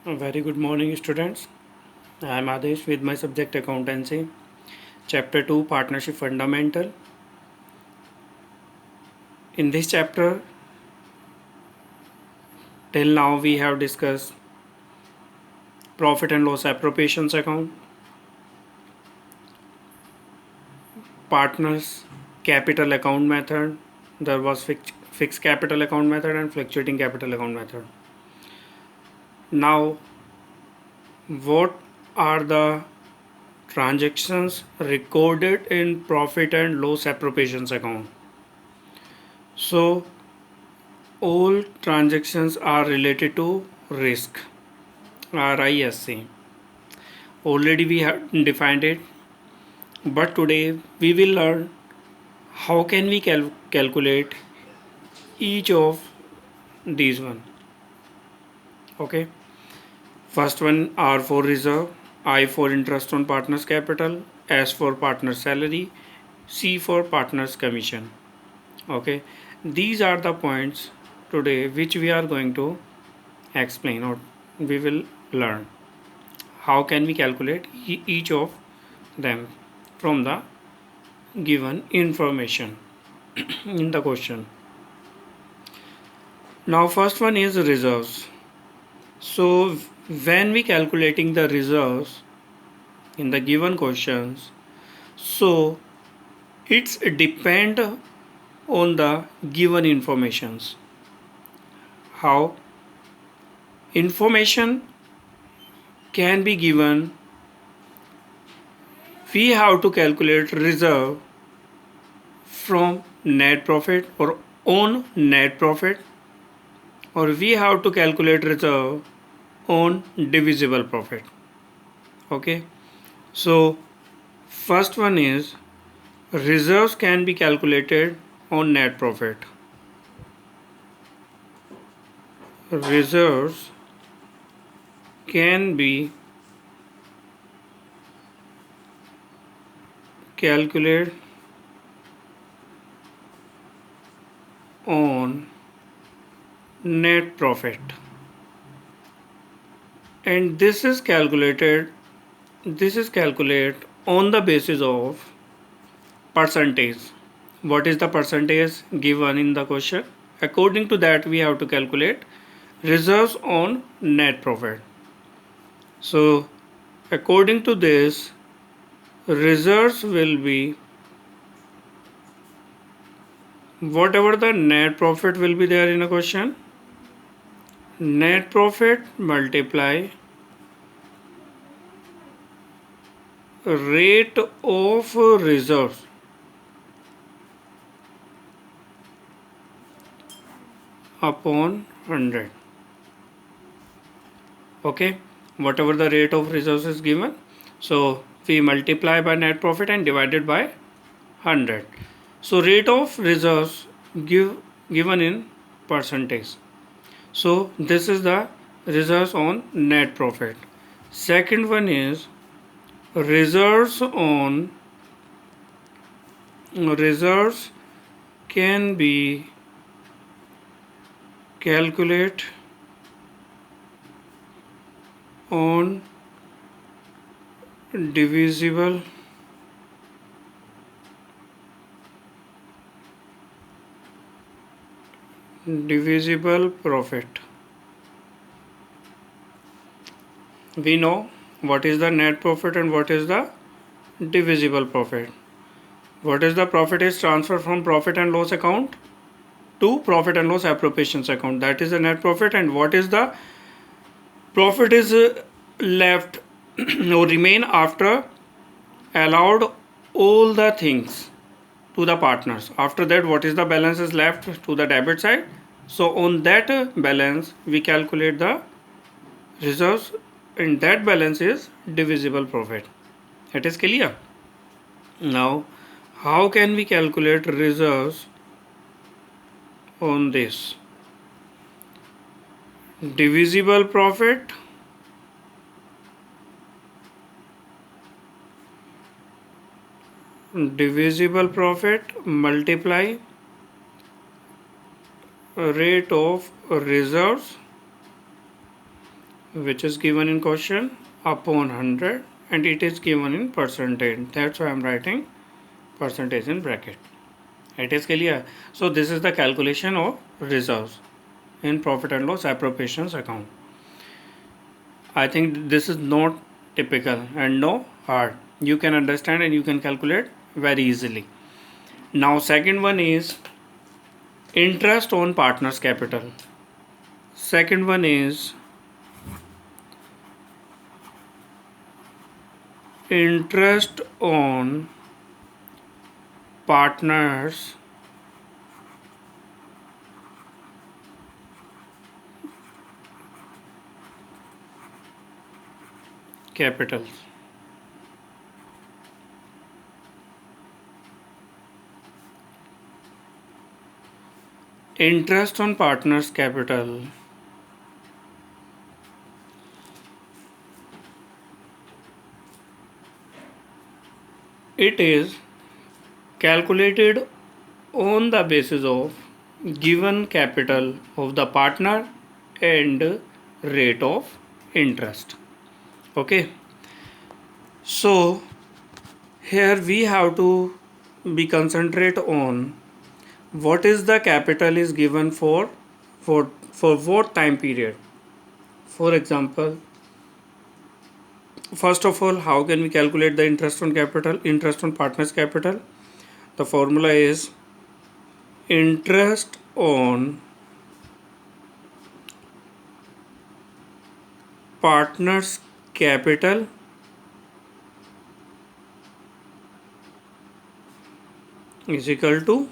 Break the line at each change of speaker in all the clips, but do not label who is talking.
A very good morning, students. I am Adesh with my subject Accountancy, Chapter 2 Partnership Fundamental. In this chapter, till now we have discussed profit and loss appropriations account, partners capital account method, there was fixed capital account method and fluctuating capital account method. Now, what are the transactions recorded in profit and loss appropriations account? So, all transactions are related to risk, RISC. Already we have defined it, but today we will learn how can we calculate each of these one. Okay, first one, R for reserve, I for interest on partners capital, S for partner salary, C for partners commission. Okay, these are the points today which we are going to explain, or we will learn how can we calculate each of them from the given information in the question. Now first one is reserves. So when we calculating the reserves in the given questions, so it's depend on the given informations. How information can be given, we have to calculate reserve from net profit or on net profit, or we have to calculate reserve on divisible profit. Okay, so first one is reserves can be calculated on net profit. Reserves can be calculated on net profit, and this is calculated on the basis of percentage. What is the percentage given in the question? According to that we have to calculate reserves on net profit. So according to this, reserves will be whatever the net profit will be there in a question, net profit multiply rate of reserves upon 100. Okay, whatever the rate of reserves is given, so we multiply by net profit and divided by 100. So rate of reserves given in percentage. So this is the reserves on net profit. Second one is reserves can be calculate on divisible profit. We know what is the net profit and what is the divisible profit. What is the profit is transferred from profit and loss account to profit and loss appropriations account, that is the net profit, and what is the profit is left or remain after allowed all the things to the partners. After that, what is the balance is left to the debit side. So on that balance we calculate the reserves, and that balance is divisible profit. It is clear. Now how can we calculate reserves on this? Divisible profit multiply rate of reserves which is given in question, upon 100, and it is given in percentage. That's why I'm writing percentage in bracket. It is clear. So this is the calculation of reserves in profit and loss appropriations account. I think this is not typical and no hard. You can understand and you can calculate very easily. Now second one is interest on partner's capital. Second one is interest on partners capitals. Interest on partners capital it is calculated on the basis of given capital of the partner and rate of interest. Okay, so here we have to be concentrate on what is the capital is given for what time period. For example, first of all, how can we calculate the interest on capital, interest on partners capital? The formula is interest on partners capital is equal to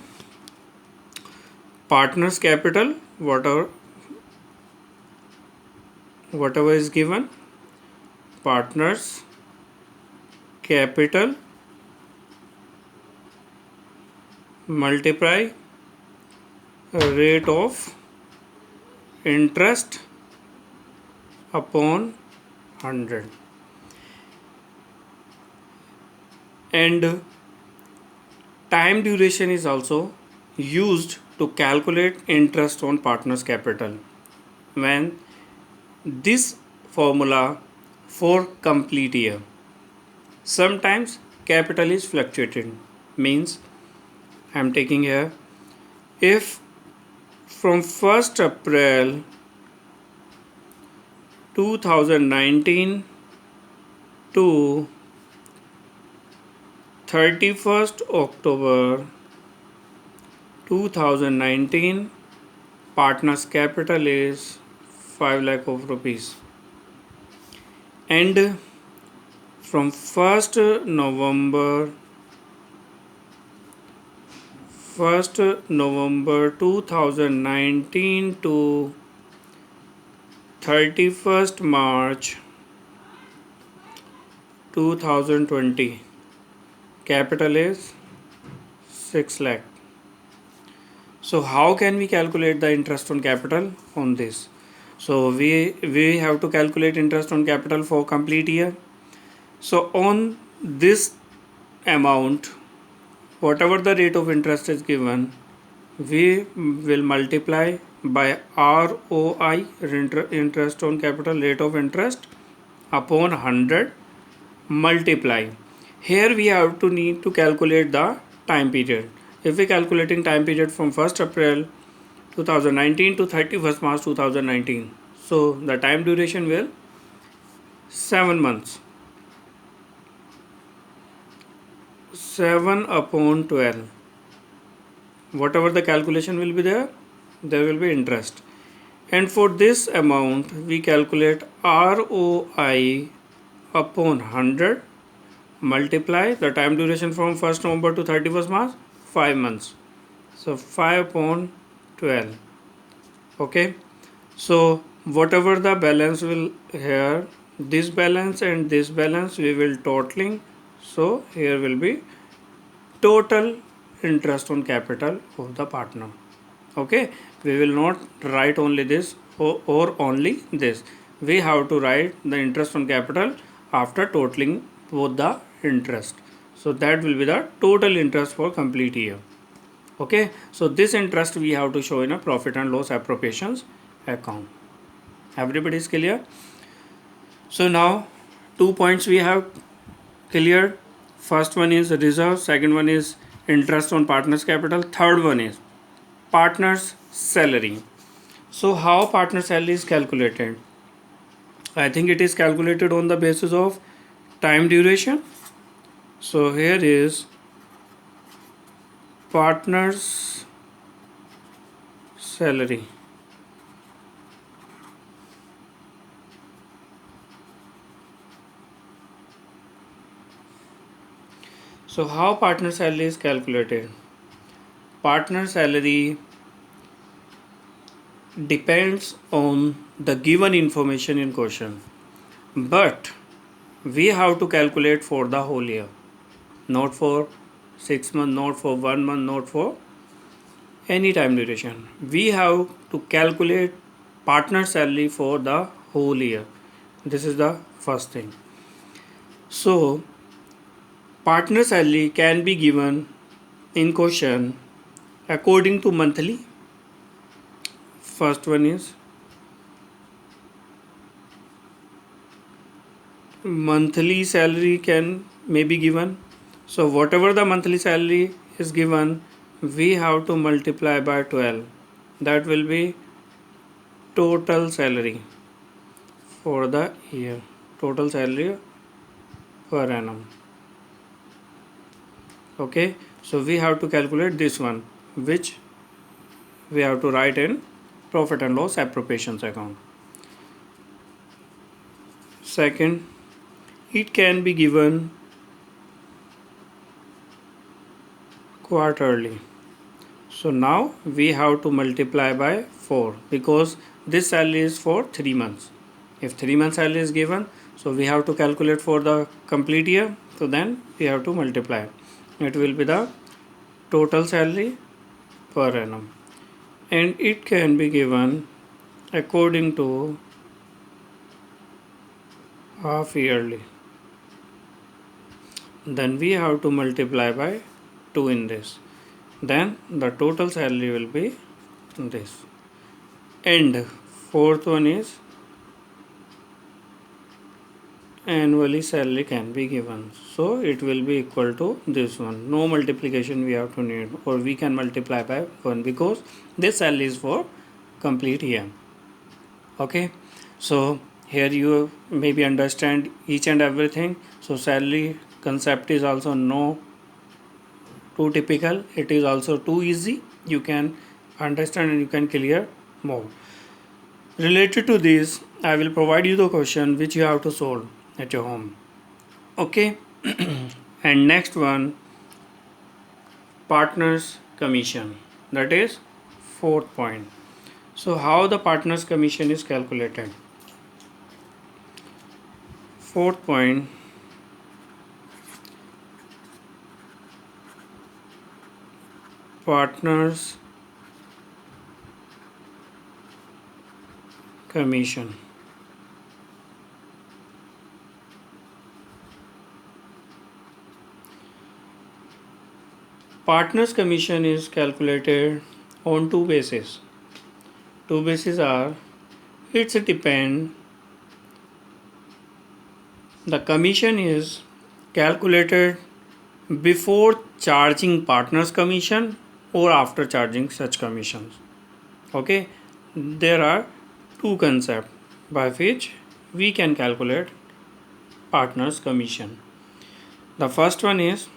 partners capital whatever is given, partners capital multiply rate of interest upon 100, and time duration is also used to calculate interest on partners capital. When this formula for complete year, sometimes capital is fluctuated, means I am taking here, if from 1st April 2019 to 31st October 2019 partners capital is 5 lakh of rupees, and from 1st November 2019 to 31st March 2020 capital is 6 lakh. So how can we calculate the interest on capital on this? So we have to calculate interest on capital for complete year. So on this amount, whatever the rate of interest is given, we will multiply by ROI, interest on capital, rate of interest, upon 100, multiply. Here we have to need to calculate the time period. If we calculating time period from 1st April 2019 to 31st March 2019, so the time duration will 7 months. 7 upon 12, whatever the calculation will be there will be interest, and for this amount we calculate ROI upon 100, multiply the time duration from 1st November to 31st March, 5 months, so 5 upon 12. Okay, so whatever the balance will here, this balance and this balance we will totaling, so here will be total interest on capital of the partner. Okay, we will not write only this or only this, we have to write the interest on capital after totaling both the interest, so that will be the total interest for complete year. Okay, so this interest we have to show in a profit and loss appropriations account. Everybody is clear? So now 2 points we have cleared. First one is reserve, second one is interest on partner's capital, third one is partner's salary. So how partner salary is calculated? I think it is calculated on the basis of time duration. So here is partner's salary. So how partner salary is calculated? Partner salary depends on the given information in question, but we have to calculate for the whole year, not for 6 months, not for 1 month, not for any time duration. We have to calculate partner salary for the whole year. This is the first thing. So partner salary can be given in question according to monthly. First one is monthly salary may be given. So whatever the monthly salary is given, we have to multiply by 12. That will be total salary for the year. Total salary per annum. Okay, so we have to calculate this one, which we have to write in profit and loss appropriations account. Second, it can be given quarterly. So now we have to multiply by 4 because this salary is for 3 months. If 3 months salary is given, so we have to calculate for the complete year. So then we have to multiply. It will be the total salary per annum. And it can be given according to half yearly. Then we have to multiply by 2 in this. Then the total salary will be this. And fourth one is annually salary can be given. So it will be equal to this one. No multiplication we have to need, or we can multiply by 1 because this salary is for complete year. Okay, so here you maybe understand each and everything. So salary concept is also no too typical, it is also too easy. You can understand and you can clear more. Related to this, I will provide you the question which you have to solve at your home. Okay, and next one, partners commission, that is fourth point. So how the partners commission is calculated? Fourth point, partners commission. Partners commission is calculated on two bases. Two bases are, it's depend, the commission is calculated before charging partners commission or after charging such commissions. Okay, there are two concepts by which we can calculate partners commission. The first one is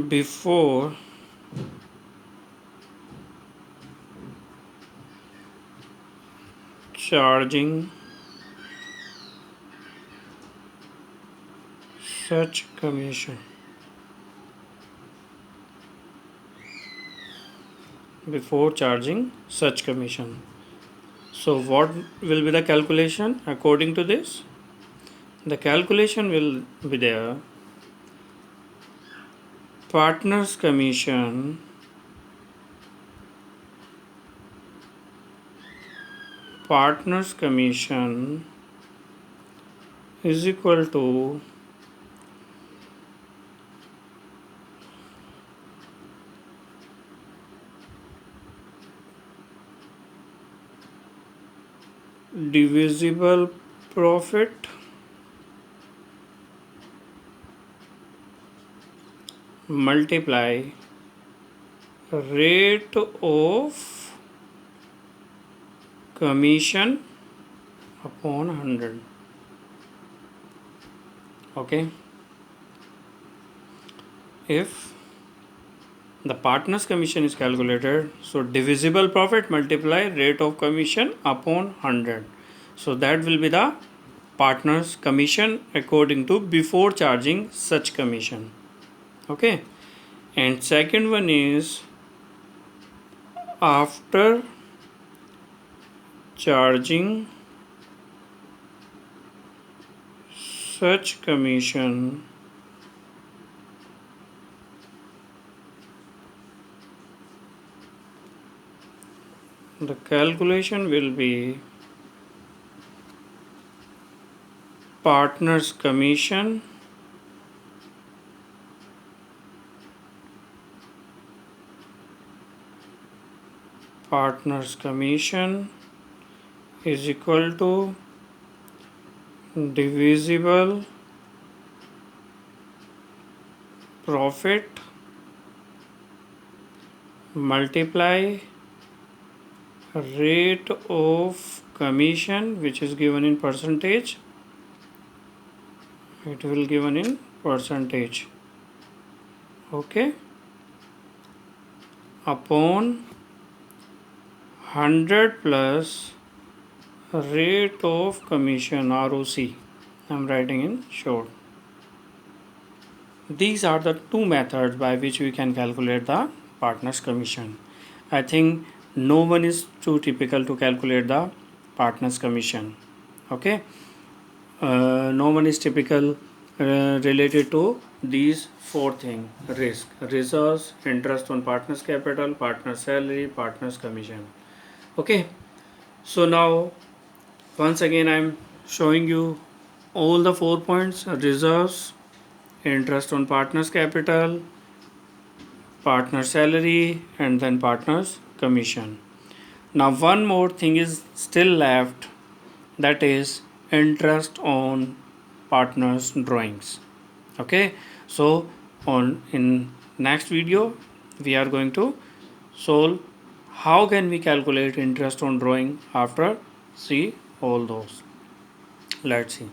before charging such commission. Before charging such commission. So what will be the calculation according to this? The calculation will be there. Partners commission is equal to divisible profit multiply rate of commission upon 100. Okay, if the partner's commission is calculated, so divisible profit multiply rate of commission upon 100. So that will be the partner's commission according to before charging such commission. Okay, and second one is after charging such commission the calculation will be partner's commission is equal to divisible profit multiply rate of commission, which is given in percentage. It will given in percentage. Okay, upon 100 plus rate of commission, ROC. I am writing in short. These are the two methods by which we can calculate the partner's commission. I think no one is too typical to calculate the partner's commission. Okay, no one is typical related to these four things: risk, reserves, interest on partner's capital, partner's salary, partner's commission. Okay, so now once again I am showing you all the 4 points: reserves, interest on partner's capital, partner's salary, and then partner's commission. Now one more thing is still left, that is interest on partner's drawings. Okay, so in next video we are going to solve how can we calculate interest on drawing after see all those. Let's see.